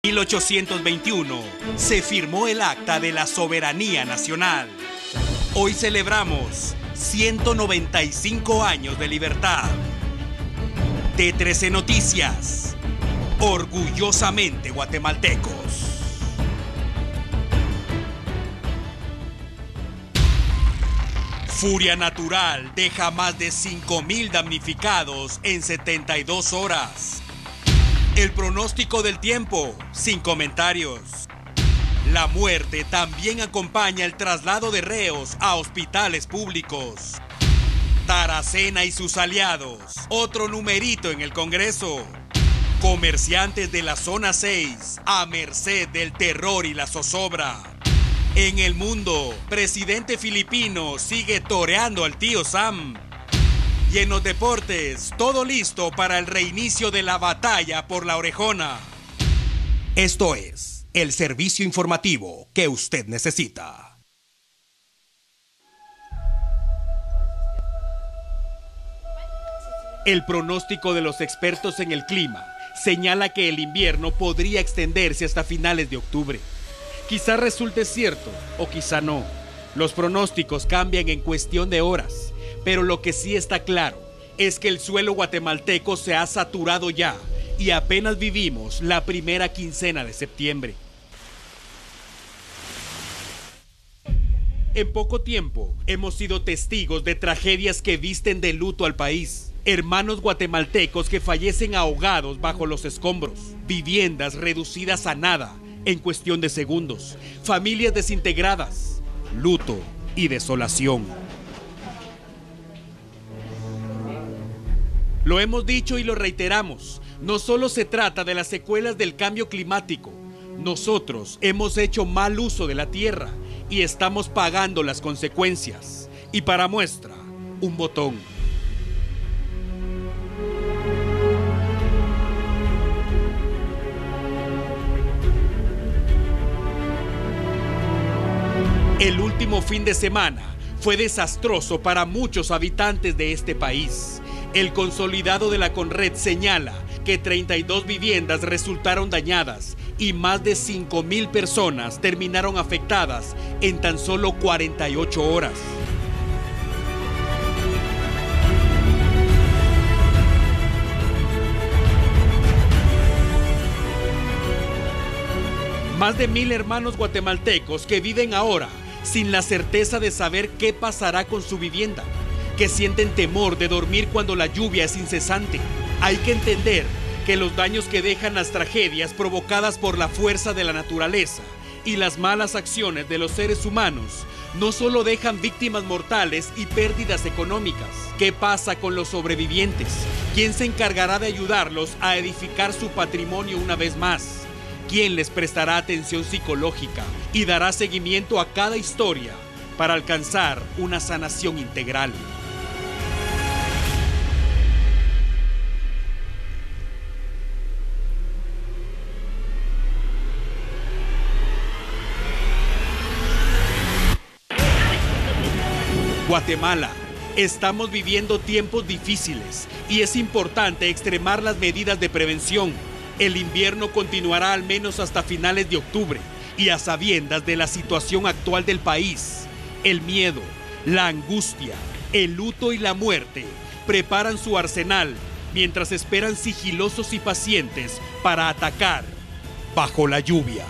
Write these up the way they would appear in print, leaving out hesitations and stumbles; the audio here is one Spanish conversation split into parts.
1821 se firmó el Acta de la Soberanía Nacional. Hoy celebramos 195 años de libertad. T13 Noticias, orgullosamente guatemaltecos. Furia natural deja más de 5,000 damnificados en 72 horas. El pronóstico del tiempo, sin comentarios. La muerte también acompaña el traslado de reos a hospitales públicos. Taracena y sus aliados, otro numerito en el Congreso. Comerciantes de la zona 6, a merced del terror y la zozobra. En el mundo, presidente filipino sigue toreando al tío Sam. Y en los deportes, todo listo para el reinicio de la batalla por la orejona. Esto es el servicio informativo que usted necesita. El pronóstico de los expertos en el clima señala que el invierno podría extenderse hasta finales de octubre. Quizá resulte cierto o quizá no. Los pronósticos cambian en cuestión de horas, pero lo que sí está claro es que el suelo guatemalteco se ha saturado ya y apenas vivimos la primera quincena de septiembre. En poco tiempo hemos sido testigos de tragedias que visten de luto al país. Hermanos guatemaltecos que fallecen ahogados bajo los escombros, viviendas reducidas a nada en cuestión de segundos, familias desintegradas, luto y desolación. Lo hemos dicho y lo reiteramos, no solo se trata de las secuelas del cambio climático. Nosotros hemos hecho mal uso de la tierra y estamos pagando las consecuencias. Y para muestra, un botón. El último fin de semana fue desastroso para muchos habitantes de este país. El consolidado de la Conred señala que 32 viviendas resultaron dañadas y más de 5,000 personas terminaron afectadas en tan solo 48 horas. Más de 1,000 hermanos guatemaltecos que viven ahora sin la certeza de saber qué pasará con su vivienda, que sienten temor de dormir cuando la lluvia es incesante. Hay que entender que los daños que dejan las tragedias provocadas por la fuerza de la naturaleza y las malas acciones de los seres humanos no solo dejan víctimas mortales y pérdidas económicas. ¿Qué pasa con los sobrevivientes? ¿Quién se encargará de ayudarlos a edificar su patrimonio una vez más? ¿Quién les prestará atención psicológica y dará seguimiento a cada historia para alcanzar una sanación integral? Guatemala, estamos viviendo tiempos difíciles y es importante extremar las medidas de prevención. El invierno continuará al menos hasta finales de octubre y a sabiendas de la situación actual del país, el miedo, la angustia, el luto y la muerte preparan su arsenal mientras esperan sigilosos y pacientes para atacar bajo la lluvia.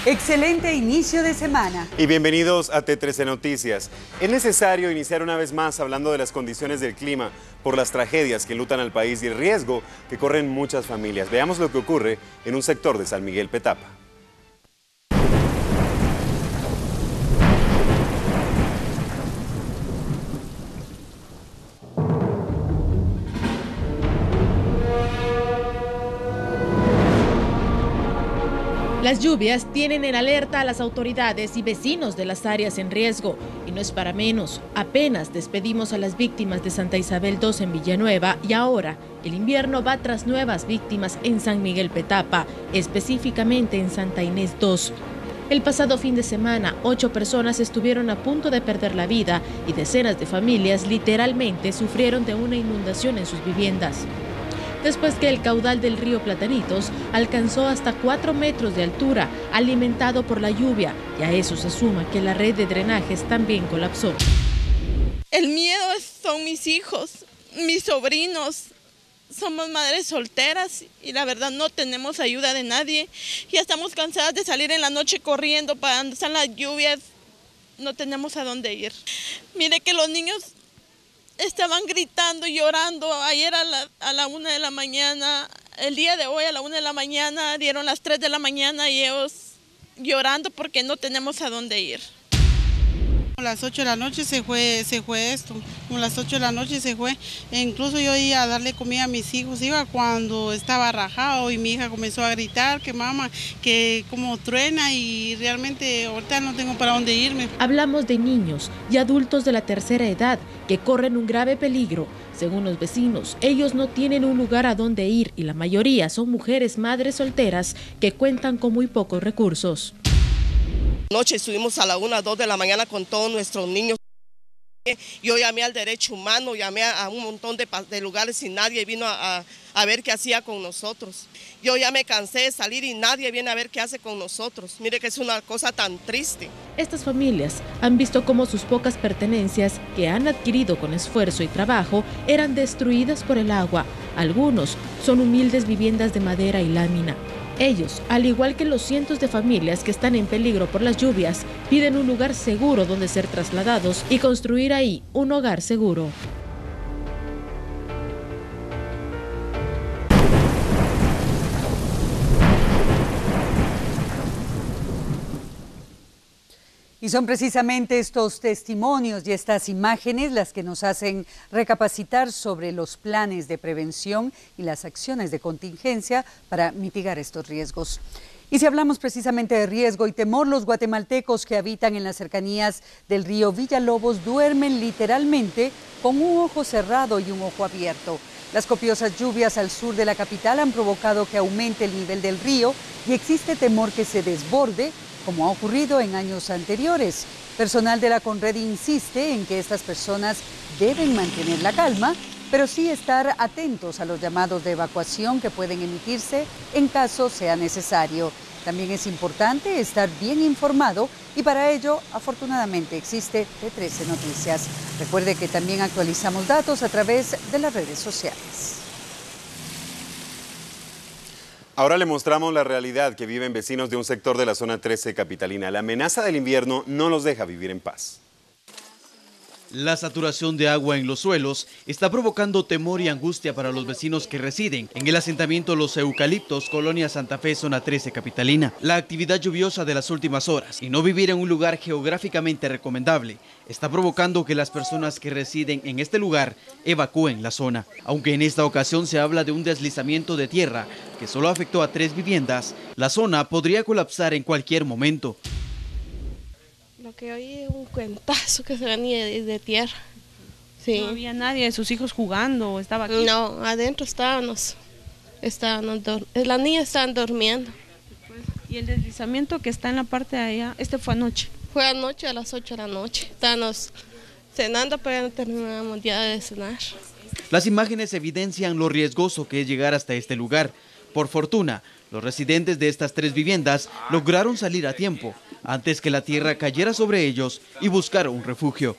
Excelente inicio de semana. Y bienvenidos a T13 Noticias. Es necesario iniciar una vez más hablando de las condiciones del clima por las tragedias que enlutan al país y el riesgo que corren muchas familias. Veamos lo que ocurre en un sector de San Miguel Petapa. La Las lluvias tienen en alerta a las autoridades y vecinos de las áreas en riesgo. Y no es para menos, apenas despedimos a las víctimas de Santa Isabel II en Villanueva y ahora el invierno va tras nuevas víctimas en San Miguel Petapa, específicamente en Santa Inés II. El pasado fin de semana, 8 personas estuvieron a punto de perder la vida y decenas de familias literalmente sufrieron de una inundación en sus viviendas. Después que el caudal del río Platanitos alcanzó hasta 4 metros de altura, alimentado por la lluvia, y a eso se suma que la red de drenajes también colapsó. El miedo son mis hijos, mis sobrinos. Somos madres solteras y la verdad no tenemos ayuda de nadie. Ya estamos cansadas de salir en la noche corriendo para donde están las lluvias. No tenemos a dónde ir. Mire que los niños estaban gritando y llorando ayer a la 1 de la mañana, el día de hoy a la 1 de la mañana, dieron las 3 de la mañana y ellos llorando porque no tenemos a dónde ir. A las 8 de la noche se fue esto, a las 8 de la noche se fue, e incluso yo iba a darle comida a mis hijos, iba cuando estaba rajado y mi hija comenzó a gritar que mamá, que como truena y realmente ahorita no tengo para dónde irme. Hablamos de niños y adultos de la tercera edad que corren un grave peligro. Según los vecinos, ellos no tienen un lugar a donde ir y la mayoría son mujeres madres solteras que cuentan con muy pocos recursos. Anoche estuvimos a la 1, 2 de la mañana con todos nuestros niños. Yo llamé al Derecho Humano, llamé a un montón de lugares y nadie vino a ver qué hacía con nosotros. Yo ya me cansé de salir y nadie viene a ver qué hace con nosotros. Mire que es una cosa tan triste. Estas familias han visto cómo sus pocas pertenencias que han adquirido con esfuerzo y trabajo eran destruidas por el agua. Algunos son humildes viviendas de madera y lámina. Ellos, al igual que los cientos de familias que están en peligro por las lluvias, piden un lugar seguro donde ser trasladados y construir ahí un hogar seguro. Y son precisamente estos testimonios y estas imágenes las que nos hacen recapacitar sobre los planes de prevención y las acciones de contingencia para mitigar estos riesgos. Y si hablamos precisamente de riesgo y temor, los guatemaltecos que habitan en las cercanías del río Villalobos duermen literalmente con un ojo cerrado y un ojo abierto. Las copiosas lluvias al sur de la capital han provocado que aumente el nivel del río y existe temor que se desborde, como ha ocurrido en años anteriores. Personal de la Conred insiste en que estas personas deben mantener la calma, pero sí estar atentos a los llamados de evacuación que pueden emitirse en caso sea necesario. También es importante estar bien informado y para ello, afortunadamente, existe T13 Noticias. Recuerde que también actualizamos datos a través de las redes sociales. Ahora le mostramos la realidad que viven vecinos de un sector de la zona 13 capitalina. La amenaza del invierno no los deja vivir en paz. La saturación de agua en los suelos está provocando temor y angustia para los vecinos que residen en el asentamiento Los Eucaliptos, Colonia Santa Fe, zona 13 capitalina. La actividad lluviosa de las últimas horas y no vivir en un lugar geográficamente recomendable está provocando que las personas que residen en este lugar evacúen la zona. Aunque en esta ocasión se habla de un deslizamiento de tierra que solo afectó a 3 viviendas, la zona podría colapsar en cualquier momento. Lo que oí es un cuentazo que se venía de tierra. Sí. ¿No había nadie de sus hijos jugando o estaba aquí? No, adentro estábamos las niñas estaban durmiendo. ¿Y el deslizamiento que está en la parte de allá, fue anoche? Fue anoche a las 8 de la noche. Estábamos cenando, pero ya no terminamos ya de cenar. Las imágenes evidencian lo riesgoso que es llegar hasta este lugar. Por fortuna, los residentes de estas 3 viviendas lograron salir a tiempo, antes que la tierra cayera sobre ellos y buscar un refugio.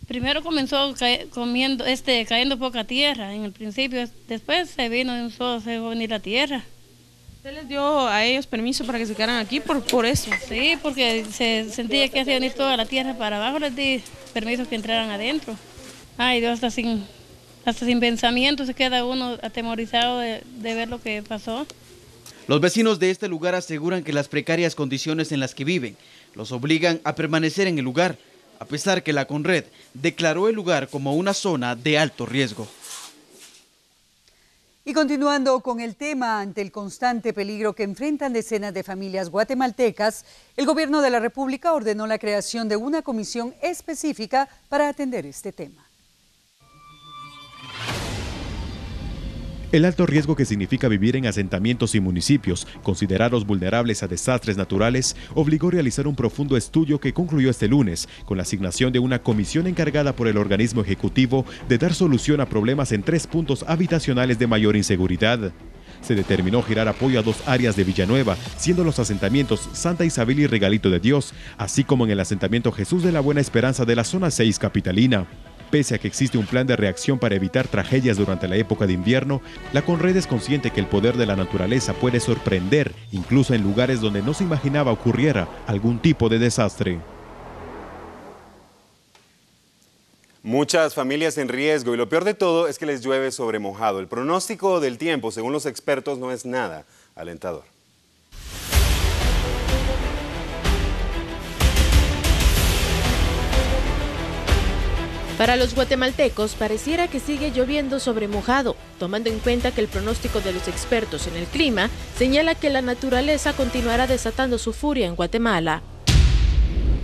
Primero comenzó cayendo poca tierra en el principio, después se vino de un solo, se dejó venir la tierra. ¿Usted les dio a ellos permiso para que se quedaran aquí por eso? Sí, porque se sentía que hacía venir toda la tierra para abajo, les di permiso que entraran adentro. Ay Dios, hasta sin pensamiento se queda uno atemorizado de ver lo que pasó. Los vecinos de este lugar aseguran que las precarias condiciones en las que viven los obligan a permanecer en el lugar, a pesar que la Conred declaró el lugar como una zona de alto riesgo. Y continuando con el tema, ante el constante peligro que enfrentan decenas de familias guatemaltecas, el gobierno de la República ordenó la creación de una comisión específica para atender este tema. El alto riesgo que significa vivir en asentamientos y municipios considerados vulnerables a desastres naturales obligó a realizar un profundo estudio que concluyó este lunes con la asignación de una comisión encargada por el organismo ejecutivo de dar solución a problemas en 3 puntos habitacionales de mayor inseguridad. Se determinó girar apoyo a 2 áreas de Villanueva, siendo los asentamientos Santa Isabel y Regalito de Dios, así como en el asentamiento Jesús de la Buena Esperanza de la zona 6 capitalina. Pese a que existe un plan de reacción para evitar tragedias durante la época de invierno, la Conred es consciente que el poder de la naturaleza puede sorprender, incluso en lugares donde no se imaginaba ocurriera algún tipo de desastre. Muchas familias en riesgo y lo peor de todo es que les llueve sobre mojado. El pronóstico del tiempo, según los expertos, no es nada alentador. Para los guatemaltecos pareciera que sigue lloviendo sobre mojado, tomando en cuenta que el pronóstico de los expertos en el clima señala que la naturaleza continuará desatando su furia en Guatemala.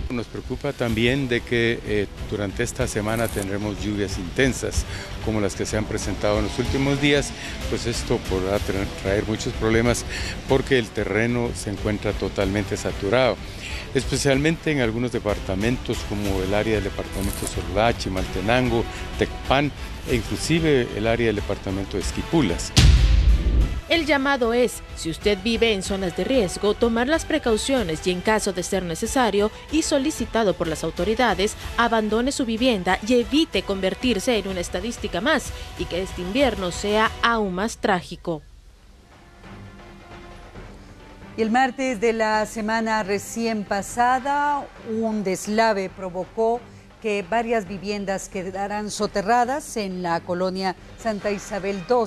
Nos preocupa también de que durante esta semana tendremos lluvias intensas como las que se han presentado en los últimos días, pues esto podrá traer muchos problemas porque el terreno se encuentra totalmente saturado, especialmente en algunos departamentos como el área del departamento Sorlá, Chimaltenango, Tecpan e inclusive el área del departamento de Esquipulas. El llamado es, si usted vive en zonas de riesgo, tomar las precauciones y en caso de ser necesario y solicitado por las autoridades, abandone su vivienda y evite convertirse en una estadística más y que este invierno sea aún más trágico. Y el martes de la semana recién pasada, un deslave provocó que varias viviendas quedaran soterradas en la colonia Santa Isabel II,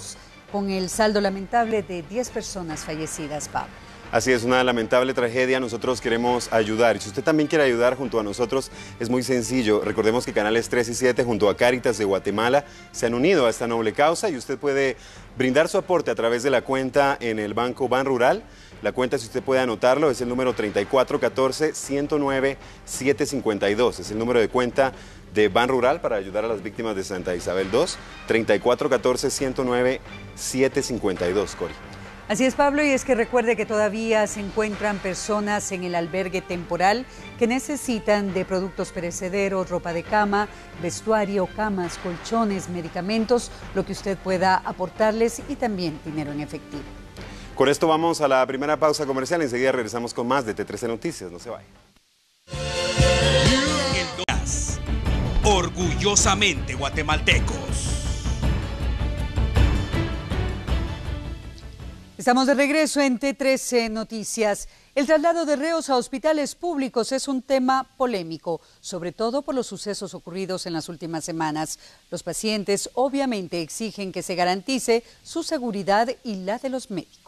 con el saldo lamentable de 10 personas fallecidas, Pablo. Así es, una lamentable tragedia. Nosotros queremos ayudar. Y si usted también quiere ayudar junto a nosotros, es muy sencillo. Recordemos que Canales 3 y 7 junto a Cáritas de Guatemala se han unido a esta noble causa y usted puede brindar su aporte a través de la cuenta en el Banco Banrural. La cuenta, si usted puede anotarlo, es el número 3414-109-752. Es el número de cuenta de Banrural para ayudar a las víctimas de Santa Isabel II. 3414-109-752, Cori. Así es, Pablo, y es que recuerde que todavía se encuentran personas en el albergue temporal que necesitan de productos perecederos, ropa de cama, vestuario, camas, colchones, medicamentos, lo que usted pueda aportarles y también dinero en efectivo. Con esto vamos a la primera pausa comercial. Enseguida regresamos con más de T13 Noticias. No se vaya. Orgullosamente guatemaltecos. Estamos de regreso en T13 Noticias. El traslado de reos a hospitales públicos es un tema polémico, sobre todo por los sucesos ocurridos en las últimas semanas. Los pacientes obviamente exigen que se garantice su seguridad y la de los médicos.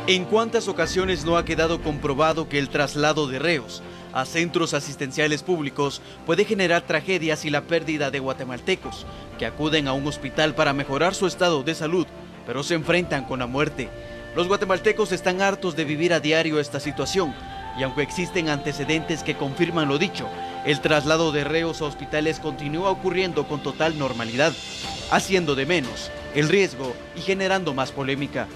¿En cuántas ocasiones no ha quedado comprobado que el traslado de reos a centros asistenciales públicos puede generar tragedias y la pérdida de guatemaltecos que acuden a un hospital para mejorar su estado de salud, pero se enfrentan con la muerte? Los guatemaltecos están hartos de vivir a diario esta situación y aunque existen antecedentes que confirman lo dicho, el traslado de reos a hospitales continúa ocurriendo con total normalidad, haciendo de menos el riesgo y generando más polémica.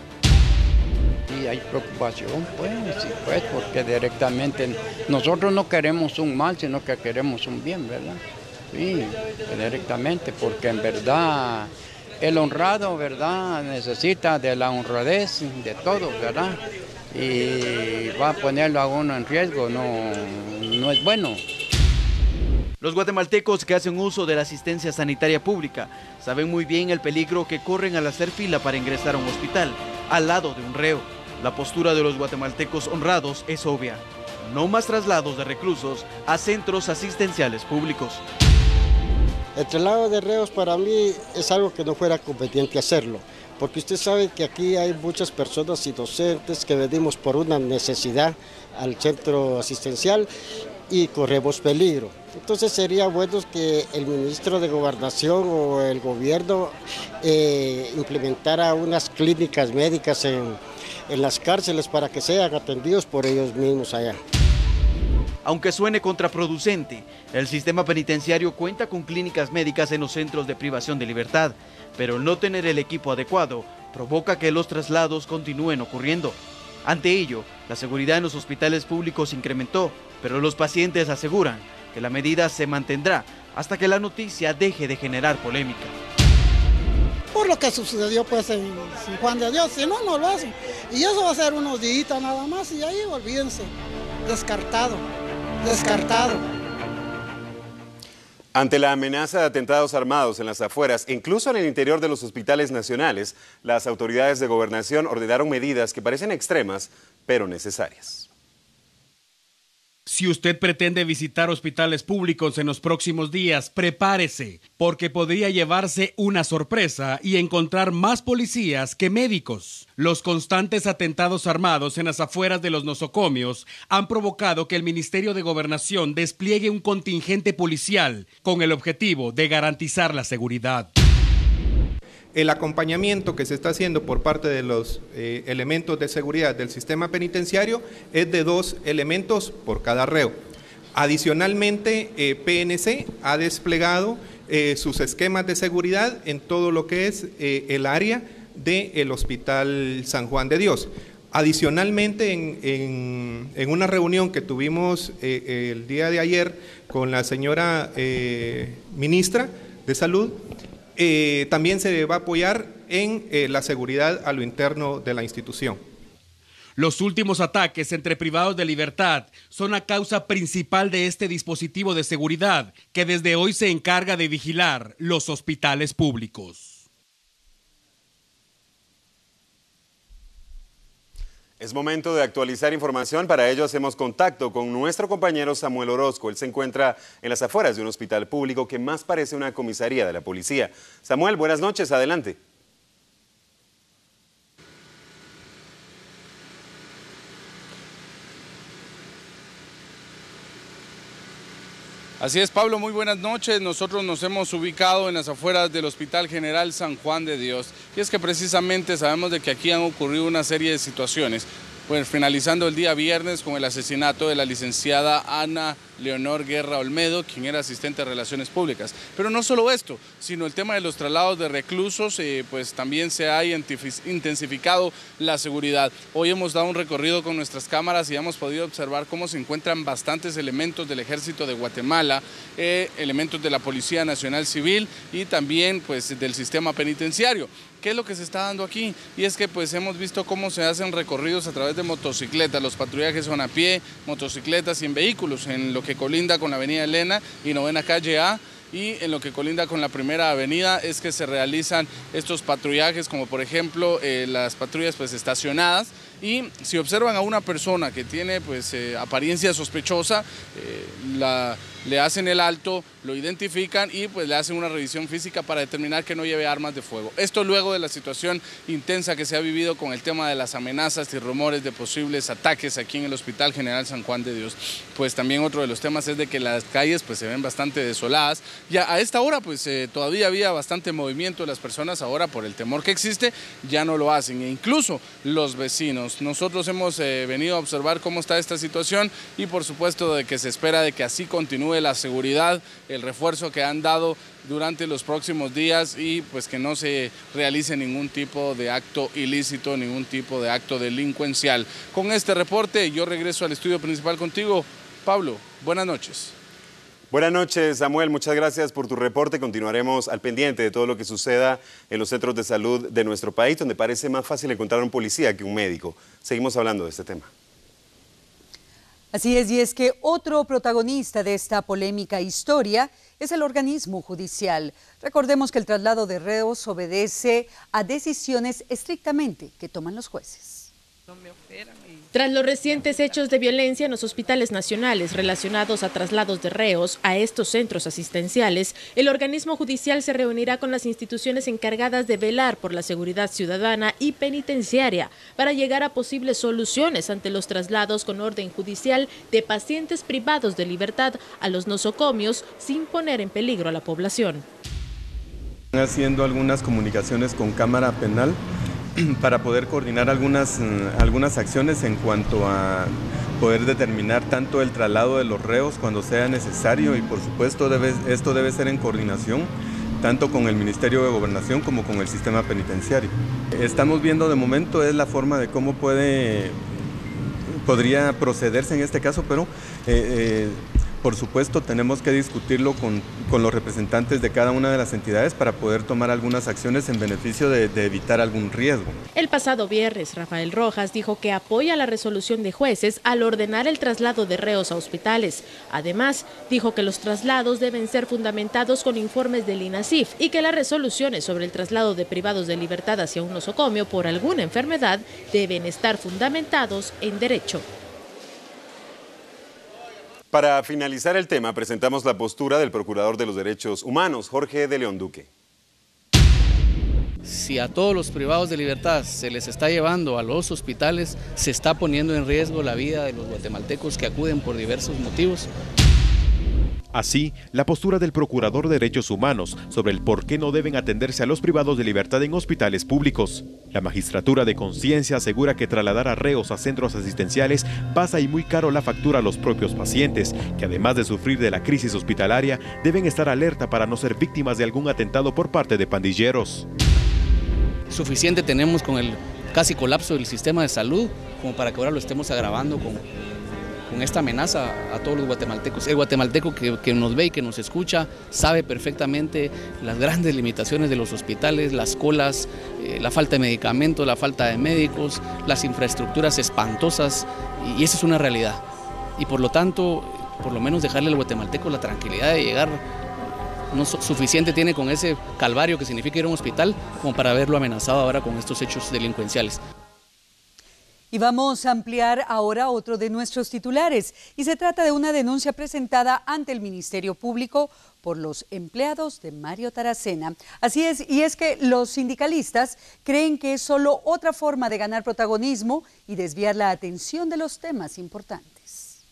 Sí, hay preocupación, pues, porque directamente nosotros no queremos un mal, sino que queremos un bien, ¿verdad? Sí, directamente, porque en verdad el honrado, ¿verdad?, necesita de la honradez de todos, ¿verdad? Y va a ponerlo a uno en riesgo, no es bueno. Los guatemaltecos que hacen uso de la asistencia sanitaria pública saben muy bien el peligro que corren al hacer fila para ingresar a un hospital, al lado de un reo. La postura de los guatemaltecos honrados es obvia: no más traslados de reclusos a centros asistenciales públicos. El traslado de reos para mí es algo que no fuera conveniente hacerlo, porque usted sabe que aquí hay muchas personas inocentes que venimos por una necesidad al centro asistencial y corremos peligro. Entonces sería bueno que el ministro de Gobernación o el gobierno implementara unas clínicas médicas en las cárceles para que sean atendidos por ellos mismos allá. Aunque suene contraproducente, el sistema penitenciario cuenta con clínicas médicas en los centros de privación de libertad, pero el no tener el equipo adecuado provoca que los traslados continúen ocurriendo. Ante ello, la seguridad en los hospitales públicos incrementó, pero los pacientes aseguran que la medida se mantendrá hasta que la noticia deje de generar polémica. Por lo que sucedió pues en San Juan de Dios, si no, no lo hacen. Y eso va a ser unos días nada más y ahí olvídense, descartado. Ante la amenaza de atentados armados en las afueras e incluso en el interior de los hospitales nacionales, las autoridades de gobernación ordenaron medidas que parecen extremas, pero necesarias. Si usted pretende visitar hospitales públicos en los próximos días, prepárese, porque podría llevarse una sorpresa y encontrar más policías que médicos. Los constantes atentados armados en las afueras de los nosocomios han provocado que el Ministerio de Gobernación despliegue un contingente policial con el objetivo de garantizar la seguridad. El acompañamiento que se está haciendo por parte de los elementos de seguridad del sistema penitenciario es de 2 elementos por cada reo. Adicionalmente, PNC ha desplegado sus esquemas de seguridad en todo lo que es el área del Hospital San Juan de Dios. Adicionalmente, en una reunión que tuvimos el día de ayer con la señora ministra de Salud, también se va a apoyar en la seguridad a lo interno de la institución. Los últimos ataques entre privados de libertad son la causa principal de este dispositivo de seguridad que desde hoy se encarga de vigilar los hospitales públicos. Es momento de actualizar información. Para ello hacemos contacto con nuestro compañero Samuel Orozco. Él se encuentra en las afueras de un hospital público que más parece una comisaría de la policía. Samuel, buenas noches, adelante. Así es, Pablo, muy buenas noches. Nosotros nos hemos ubicado en las afueras del Hospital General San Juan de Dios. Y es que precisamente sabemos de que aquí han ocurrido una serie de situaciones. Pues finalizando el día viernes con el asesinato de la licenciada Ana Leonor Guerra Olmedo, quien era asistente de Relaciones Públicas. Pero no solo esto, sino el tema de los traslados de reclusos, pues también se ha intensificado la seguridad. Hoy hemos dado un recorrido con nuestras cámaras y hemos podido observar cómo se encuentran bastantes elementos del Ejército de Guatemala, elementos de la Policía Nacional Civil y también pues del sistema penitenciario. ¿Qué es lo que se está dando aquí? Y es que pues hemos visto cómo se hacen recorridos a través de motocicletas, los patrullajes son a pie, motocicletas y en vehículos, en lo que colinda con la avenida Elena y 9ª calle A, y en lo que colinda con la Primera Avenida es que se realizan estos patrullajes, como por ejemplo las patrullas pues estacionadas, y si observan a una persona que tiene pues apariencia sospechosa, le hacen el alto, lo identifican y pues le hacen una revisión física para determinar que no lleve armas de fuego. Esto luego de la situación intensa que se ha vivido con el tema de las amenazas y rumores de posibles ataques aquí en el Hospital General San Juan de Dios. Pues también otro de los temas es de que las calles pues se ven bastante desoladas. Ya a esta hora pues todavía había bastante movimiento de las personas, ahora por el temor que existe ya no lo hacen, e incluso los vecinos. Nosotros hemos venido a observar cómo está esta situación y por supuesto de que se espera de que así continúe la seguridad, el refuerzo que han dado durante los próximos días y pues que no se realice ningún tipo de acto ilícito, ningún tipo de acto delincuencial. Con este reporte yo regreso al estudio principal contigo. Pablo, buenas noches. Buenas noches, Samuel. Muchas gracias por tu reporte. Continuaremos al pendiente de todo lo que suceda en los centros de salud de nuestro país, donde parece más fácil encontrar un policía que un médico. Seguimos hablando de este tema. Así es, y es que otro protagonista de esta polémica historia es el organismo judicial. Recordemos que el traslado de reos obedece a decisiones estrictamente que toman los jueces. Tras los recientes hechos de violencia en los hospitales nacionales relacionados a traslados de reos a estos centros asistenciales, el organismo judicial se reunirá con las instituciones encargadas de velar por la seguridad ciudadana y penitenciaria para llegar a posibles soluciones ante los traslados con orden judicial de pacientes privados de libertad a los nosocomios sin poner en peligro a la población. Están haciendo algunas comunicaciones con Cámara Penal para poder coordinar algunas acciones en cuanto a poder determinar tanto el traslado de los reos cuando sea necesario y por supuesto esto debe ser en coordinación tanto con el Ministerio de Gobernación como con el sistema penitenciario. Estamos viendo de momento es la forma de cómo podría procederse en este caso, pero por supuesto tenemos que discutirlo con los representantes de cada una de las entidades para poder tomar algunas acciones en beneficio de evitar algún riesgo. El pasado viernes, Rafael Rojas dijo que apoya la resolución de jueces al ordenar el traslado de reos a hospitales. Además, dijo que los traslados deben ser fundamentados con informes del INASIF y que las resoluciones sobre el traslado de privados de libertad hacia un nosocomio por alguna enfermedad deben estar fundamentados en derecho. Para finalizar el tema, presentamos la postura del Procurador de los Derechos Humanos, Jorge de León Duque. Si a todos los privados de libertad se les está llevando a los hospitales, se está poniendo en riesgo la vida de los guatemaltecos que acuden por diversos motivos. Así, la postura del Procurador de Derechos Humanos sobre el por qué no deben atenderse a los privados de libertad en hospitales públicos. La Magistratura de Conciencia asegura que trasladar a reos a centros asistenciales pasa y muy caro la factura a los propios pacientes, que además de sufrir de la crisis hospitalaria, deben estar alerta para no ser víctimas de algún atentado por parte de pandilleros. Suficiente tenemos con el casi colapso del sistema de salud como para que ahora lo estemos agravando con esta amenaza a todos los guatemaltecos. El guatemalteco que nos ve y que nos escucha sabe perfectamente las grandes limitaciones de los hospitales, las colas, la falta de medicamentos, la falta de médicos, las infraestructuras espantosas, y esa es una realidad. Y por lo tanto, por lo menos dejarle al guatemalteco la tranquilidad de llegar, no suficiente tiene con ese calvario que significa ir a un hospital como para verlo amenazado ahora con estos hechos delincuenciales. Y vamos a ampliar ahora otro de nuestros titulares, y se trata de una denuncia presentada ante el Ministerio Público por los empleados de Mario Taracena. Así es, y es que los sindicalistas creen que es solo otra forma de ganar protagonismo y desviar la atención de los temas importantes.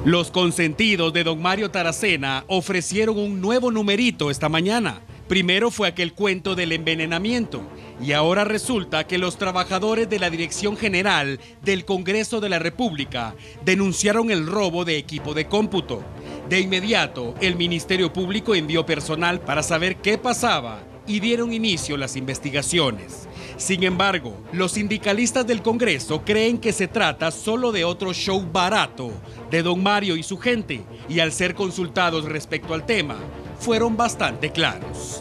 Los consentidos de don Mario Taracena ofrecieron un nuevo numerito esta mañana. Primero fue aquel cuento del envenenamiento y ahora resulta que los trabajadores de la Dirección General del Congreso de la República denunciaron el robo de equipo de cómputo. De inmediato, el Ministerio Público envió personal para saber qué pasaba y dieron inicio las investigaciones. Sin embargo, los sindicalistas del Congreso creen que se trata solo de otro show barato de don Mario y su gente, y al ser consultados respecto al tema, fueron bastante claros.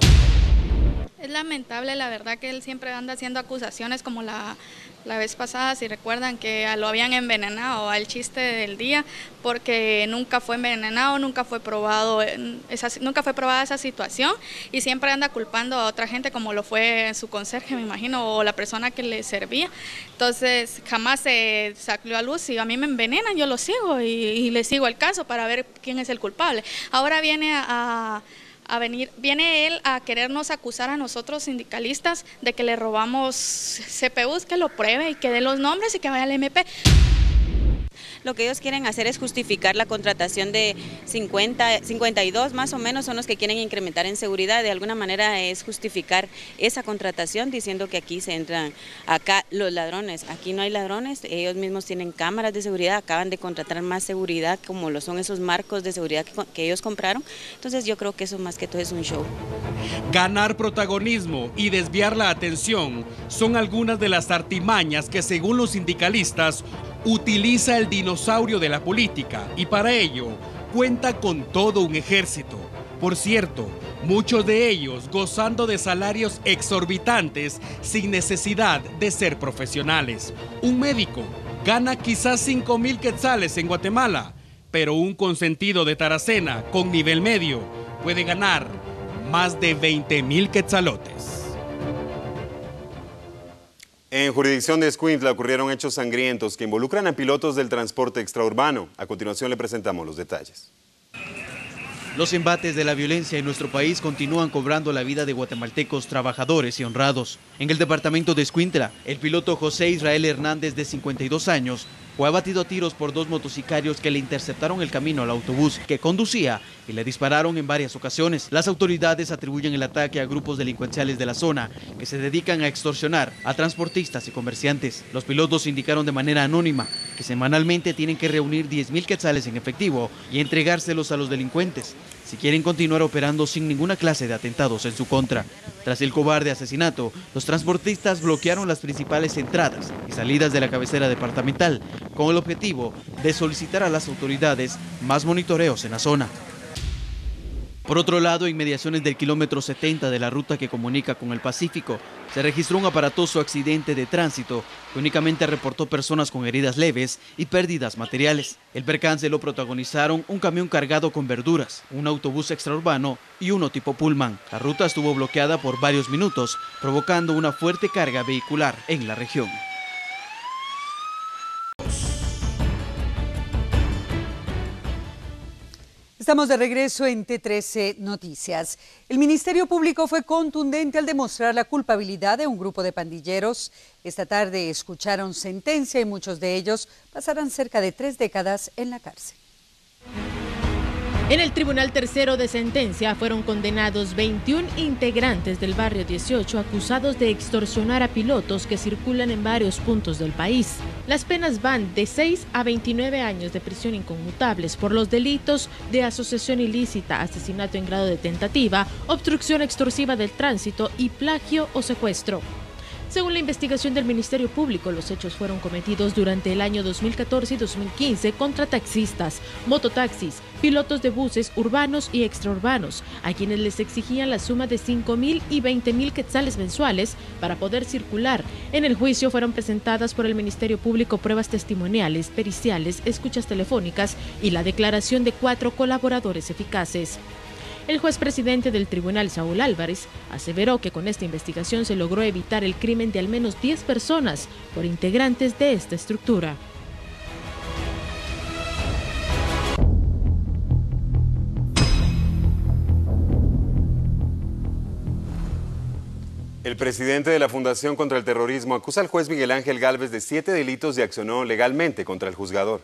Es lamentable, la verdad, que él siempre anda haciendo acusaciones como la vez pasada, si recuerdan, que lo habían envenenado, al chiste del día, porque nunca fue envenenado, nunca fue probada esa situación, y siempre anda culpando a otra gente, como lo fue su conserje, me imagino, o la persona que le servía. Entonces jamás se salió a luz. Si a mí me envenenan, yo lo sigo y le sigo el caso para ver quién es el culpable. Ahora viene viene él a querernos acusar a nosotros sindicalistas de que le robamos CPUs, que lo pruebe y que dé los nombres y que vaya al MP. Lo que ellos quieren hacer es justificar la contratación de 52 más o menos son los que quieren incrementar en seguridad. De alguna manera es justificar esa contratación diciendo que aquí se entran acá los ladrones. Aquí no hay ladrones, ellos mismos tienen cámaras de seguridad, acaban de contratar más seguridad como lo son esos marcos de seguridad que ellos compraron. Entonces yo creo que eso más que todo es un show. Ganar protagonismo y desviar la atención son algunas de las artimañas que, según los sindicalistas, utiliza el dinosaurio de la política, y para ello cuenta con todo un ejército. Por cierto, muchos de ellos gozando de salarios exorbitantes sin necesidad de ser profesionales. Un médico gana quizás 5,000 quetzales en Guatemala, pero un consentido de Taracena con nivel medio puede ganar más de 20,000 quetzalotes. En jurisdicción de Escuintla ocurrieron hechos sangrientos que involucran a pilotos del transporte extraurbano. A continuación le presentamos los detalles. Los embates de la violencia en nuestro país continúan cobrando la vida de guatemaltecos trabajadores y honrados. En el departamento de Escuintla, el piloto José Israel Hernández, de 52 años, fue abatido a tiros por dos motocicarios que le interceptaron el camino al autobús que conducía y le dispararon en varias ocasiones. Las autoridades atribuyen el ataque a grupos delincuenciales de la zona que se dedican a extorsionar a transportistas y comerciantes. Los pilotos indicaron de manera anónima que semanalmente tienen que reunir 10,000 quetzales en efectivo y entregárselos a los delincuentes si quieren continuar operando sin ninguna clase de atentados en su contra. Tras el cobarde asesinato, los transportistas bloquearon las principales entradas y salidas de la cabecera departamental con el objetivo de solicitar a las autoridades más monitoreos en la zona. Por otro lado, inmediaciones del kilómetro 70 de la ruta que comunica con el Pacífico, se registró un aparatoso accidente de tránsito que únicamente reportó personas con heridas leves y pérdidas materiales. El percance lo protagonizaron un camión cargado con verduras, un autobús extraurbano y uno tipo Pullman. La ruta estuvo bloqueada por varios minutos, provocando una fuerte carga vehicular en la región. Estamos de regreso en T13 Noticias. El Ministerio Público fue contundente al demostrar la culpabilidad de un grupo de pandilleros. Esta tarde escucharon sentencia y muchos de ellos pasarán cerca de 3 décadas en la cárcel. En el Tribunal Tercero de Sentencia fueron condenados 21 integrantes del Barrio 18 acusados de extorsionar a pilotos que circulan en varios puntos del país. Las penas van de 6 a 29 años de prisión inconmutables por los delitos de asociación ilícita, asesinato en grado de tentativa, obstrucción extorsiva del tránsito y plagio o secuestro. Según la investigación del Ministerio Público, los hechos fueron cometidos durante el año 2014 y 2015 contra taxistas, mototaxis, pilotos de buses urbanos y extraurbanos, a quienes les exigían la suma de 5,000 y 20,000 quetzales mensuales para poder circular. En el juicio fueron presentadas por el Ministerio Público pruebas testimoniales, periciales, escuchas telefónicas y la declaración de 4 colaboradores eficaces. El juez presidente del tribunal, Saúl Álvarez, aseveró que con esta investigación se logró evitar el crimen de al menos 10 personas por integrantes de esta estructura. El presidente de la Fundación contra el Terrorismo acusa al juez Miguel Ángel Gálvez de 7 delitos y accionó legalmente contra el juzgador.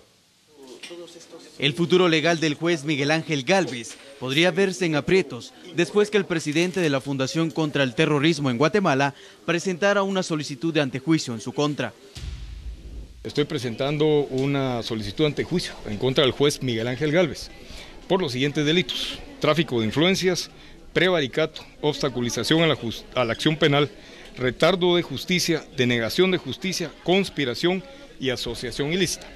El futuro legal del juez Miguel Ángel Gálvez podría verse en aprietos después que el presidente de la Fundación contra el Terrorismo en Guatemala presentara una solicitud de antejuicio en su contra. Estoy presentando una solicitud de antejuicio en contra del juez Miguel Ángel Gálvez por los siguientes delitos: tráfico de influencias, prevaricato, obstaculización a la acción penal, retardo de justicia, denegación de justicia, conspiración y asociación ilícita.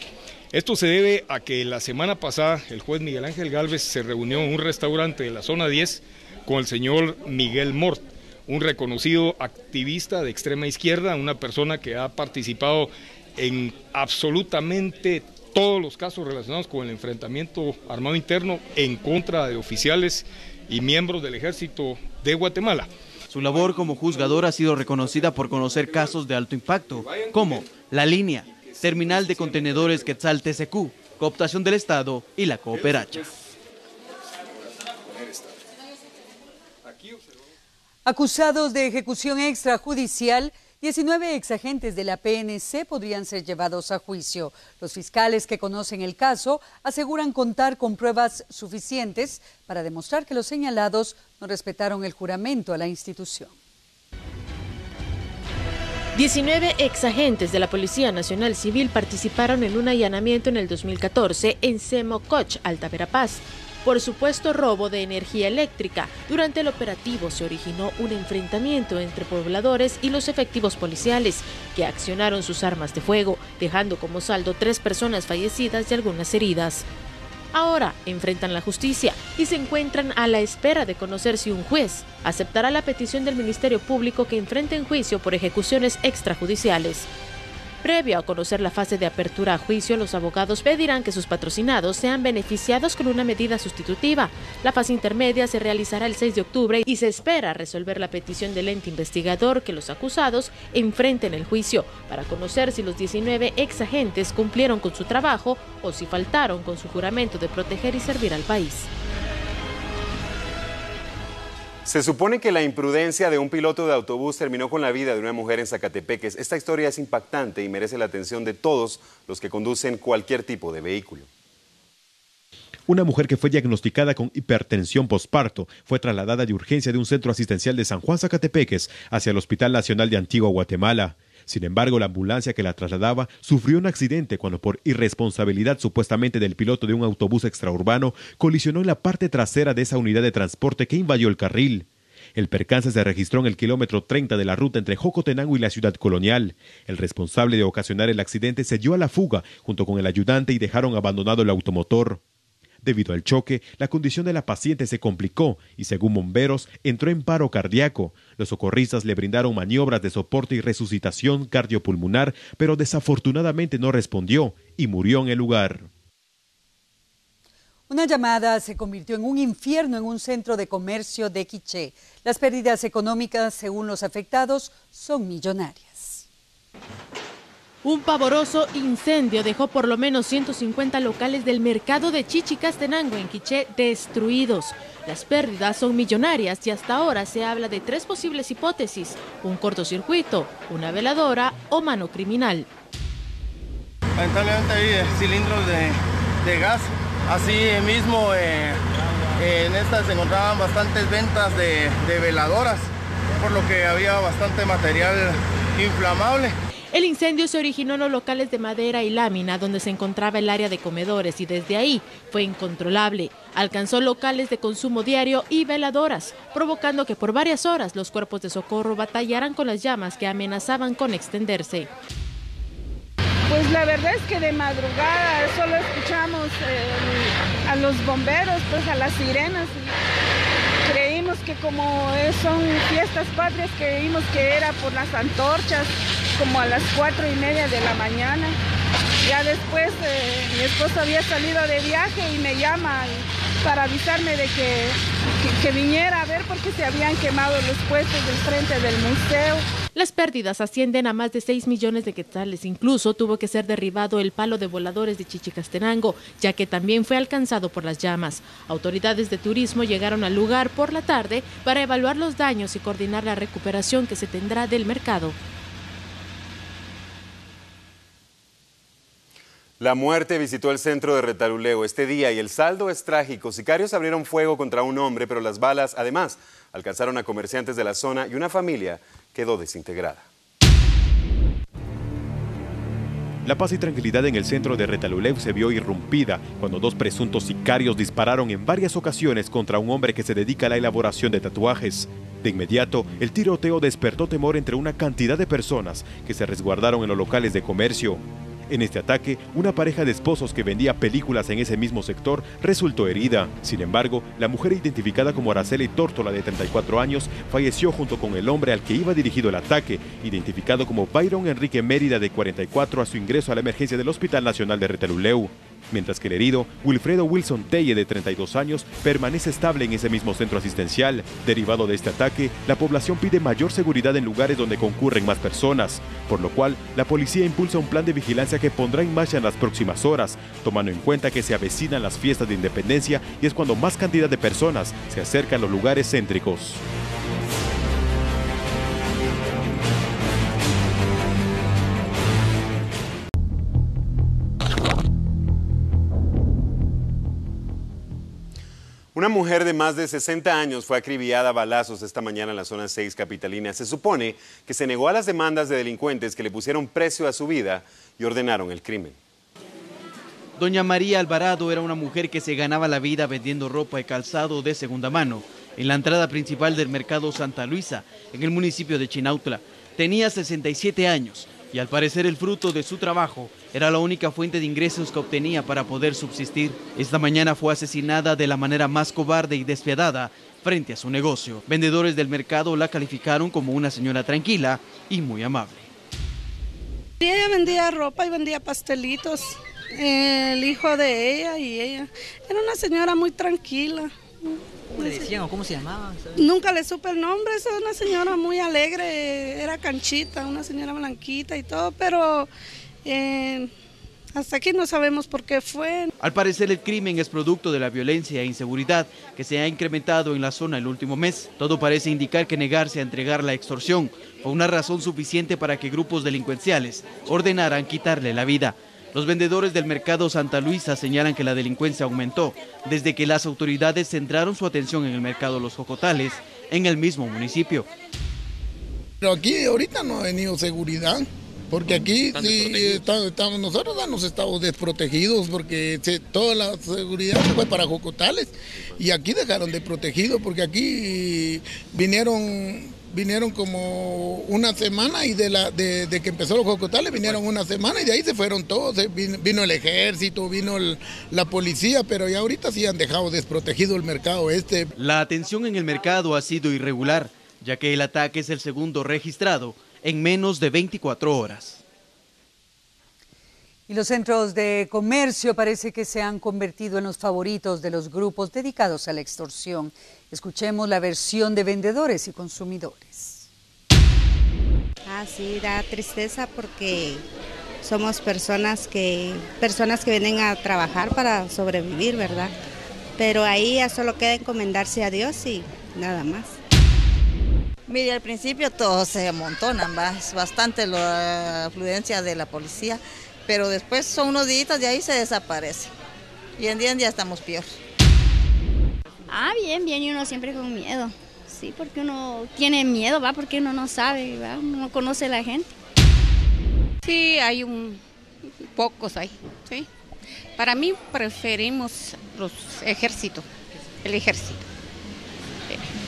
Esto se debe a que la semana pasada el juez Miguel Ángel Gálvez se reunió en un restaurante de la zona 10 con el señor Miguel Mort, un reconocido activista de extrema izquierda, una persona que ha participado en absolutamente todos los casos relacionados con el enfrentamiento armado interno en contra de oficiales y miembros del ejército de Guatemala. Su labor como juzgador ha sido reconocida por conocer casos de alto impacto, como La Línea, Terminal de Contenedores Quetzal TCQ, cooptación del Estado y la cooperacha. Acusados de ejecución extrajudicial, 19 exagentes de la PNC podrían ser llevados a juicio. Los fiscales que conocen el caso aseguran contar con pruebas suficientes para demostrar que los señalados no respetaron el juramento a la institución. 19 exagentes de la Policía Nacional Civil participaron en un allanamiento en el 2014 en Semococh, Alta Verapaz, por supuesto robo de energía eléctrica. Durante el operativo se originó un enfrentamiento entre pobladores y los efectivos policiales, que accionaron sus armas de fuego, dejando como saldo 3 personas fallecidas y algunas heridas. Ahora enfrentan la justicia y se encuentran a la espera de conocer si un juez aceptará la petición del Ministerio Público que enfrente en juicio por ejecuciones extrajudiciales. Previo a conocer la fase de apertura a juicio, los abogados pedirán que sus patrocinados sean beneficiados con una medida sustitutiva. La fase intermedia se realizará el 6 de octubre y se espera resolver la petición del ente investigador que los acusados enfrenten el juicio para conocer si los 19 exagentes cumplieron con su trabajo o si faltaron con su juramento de proteger y servir al país. Se supone que la imprudencia de un piloto de autobús terminó con la vida de una mujer en Zacatepeques. Esta historia es impactante y merece la atención de todos los que conducen cualquier tipo de vehículo. Una mujer que fue diagnosticada con hipertensión posparto fue trasladada de urgencia de un centro asistencial de San Juan Zacatepeques hacia el Hospital Nacional de Antigua Guatemala. Sin embargo, la ambulancia que la trasladaba sufrió un accidente cuando, por irresponsabilidad supuestamente del piloto de un autobús extraurbano, colisionó en la parte trasera de esa unidad de transporte que invadió el carril. El percance se registró en el kilómetro 30 de la ruta entre Jocotenango y la ciudad colonial. El responsable de ocasionar el accidente se dio a la fuga junto con el ayudante y dejaron abandonado el automotor. Debido al choque, la condición de la paciente se complicó y, según bomberos, entró en paro cardíaco. Los socorristas le brindaron maniobras de soporte y resucitación cardiopulmonar, pero desafortunadamente no respondió y murió en el lugar. Una llamada se convirtió en un infierno en un centro de comercio de Quiché. Las pérdidas económicas, según los afectados, son millonarias. Un pavoroso incendio dejó por lo menos 150 locales del mercado de Chichicastenango en Quiché destruidos. Las pérdidas son millonarias y hasta ahora se habla de 3 posibles hipótesis: un cortocircuito, una veladora o mano criminal. Lamentablemente hay cilindros de gas. Así mismo en estas se encontraban bastantes ventas de veladoras, por lo que había bastante material inflamable. El incendio se originó en los locales de madera y lámina, donde se encontraba el área de comedores, y desde ahí fue incontrolable. Alcanzó locales de consumo diario y veladoras, provocando que por varias horas los cuerpos de socorro batallaran con las llamas que amenazaban con extenderse. Pues la verdad es que de madrugada solo escuchamos a los bomberos, pues a las sirenas. Y creímos que como son fiestas patrias, creímos que era por las antorchas, como a las 4:30 de la mañana. Ya después mi esposo había salido de viaje y me llama para avisarme de que viniera a ver porque se habían quemado los puestos del frente del museo. Las pérdidas ascienden a más de 6 millones de quetzales. Incluso tuvo que ser derribado el palo de voladores de Chichicastenango, ya que también fue alcanzado por las llamas. Autoridades de turismo llegaron al lugar por la tarde para evaluar los daños y coordinar la recuperación que se tendrá del mercado. La muerte visitó el centro de Retaluleu este día y el saldo es trágico. Sicarios abrieron fuego contra un hombre, pero las balas, además, alcanzaron a comerciantes de la zona y una familia quedó desintegrada. La paz y tranquilidad en el centro de Retaluleu se vio irrumpida cuando 2 presuntos sicarios dispararon en varias ocasiones contra un hombre que se dedica a la elaboración de tatuajes. De inmediato, el tiroteo despertó temor entre una cantidad de personas que se resguardaron en los locales de comercio. En este ataque, una pareja de esposos que vendía películas en ese mismo sector resultó herida. Sin embargo, la mujer identificada como Araceli Tórtola, de 34 años, falleció junto con el hombre al que iba dirigido el ataque, identificado como Byron Enrique Mérida, de 44, a su ingreso a la emergencia del Hospital Nacional de Retaluleu. Mientras que el herido, Wilfredo Wilson Telle, de 32 años, permanece estable en ese mismo centro asistencial. Derivado de este ataque, la población pide mayor seguridad en lugares donde concurren más personas, por lo cual la policía impulsa un plan de vigilancia que pondrá en marcha en las próximas horas, tomando en cuenta que se avecinan las fiestas de independencia y es cuando más cantidad de personas se acercan a los lugares céntricos. Una mujer de más de 60 años fue acribillada a balazos esta mañana en la zona 6 capitalina. Se supone que se negó a las demandas de delincuentes que le pusieron precio a su vida y ordenaron el crimen. Doña María Alvarado era una mujer que se ganaba la vida vendiendo ropa y calzado de segunda mano en la entrada principal del mercado Santa Luisa, en el municipio de Chinautla. Tenía 67 años y al parecer el fruto de su trabajo era la única fuente de ingresos que obtenía para poder subsistir. Esta mañana fue asesinada de la manera más cobarde y despiadada frente a su negocio. Vendedores del mercado la calificaron como una señora tranquila y muy amable. Y ella vendía ropa y vendía pastelitos. El hijo de ella y ella. Era una señora muy tranquila. ¿Cómo le decían o cómo se llamaba? Nunca le supe el nombre, es una señora muy alegre, era Canchita, una señora blanquita y todo, pero hasta aquí no sabemos por qué fue. Al parecer el crimen es producto de la violencia e inseguridad que se ha incrementado en la zona el último mes. Todo parece indicar que negarse a entregar la extorsión fue una razón suficiente para que grupos delincuenciales ordenaran quitarle la vida. Los vendedores del mercado Santa Luisa señalan que la delincuencia aumentó desde que las autoridades centraron su atención en el mercado Los Jocotales, en el mismo municipio. Pero aquí ahorita no ha venido seguridad, porque aquí sí nosotros hemos estado desprotegidos, porque toda la seguridad se fue para Jocotales y aquí dejaron de protegido, porque aquí vinieron como una semana y de que empezó los Jocotales vinieron una semana y de ahí se fueron todos, vino el ejército, vino la policía, pero ya ahorita sí han dejado desprotegido el mercado este. La atención en el mercado ha sido irregular, ya que el ataque es el segundo registrado en menos de 24 horas. Y los centros de comercio parece que se han convertido en los favoritos de los grupos dedicados a la extorsión. Escuchemos la versión de vendedores y consumidores. Sí, da tristeza porque somos personas que vienen a trabajar para sobrevivir, ¿verdad? Pero ahí ya solo queda encomendarse a Dios y nada más. Mire, al principio todos se amontonan, es bastante la afluencia de la policía, pero después son unos días de ahí se desaparece. Y en día estamos peor. Bien, y uno siempre con miedo. Sí, porque uno tiene miedo, porque uno no sabe, uno no conoce a la gente. Sí, hay pocos ahí, sí. Para mí preferimos el ejército.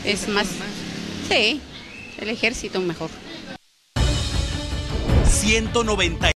Es más, sí, el ejército mejor. 190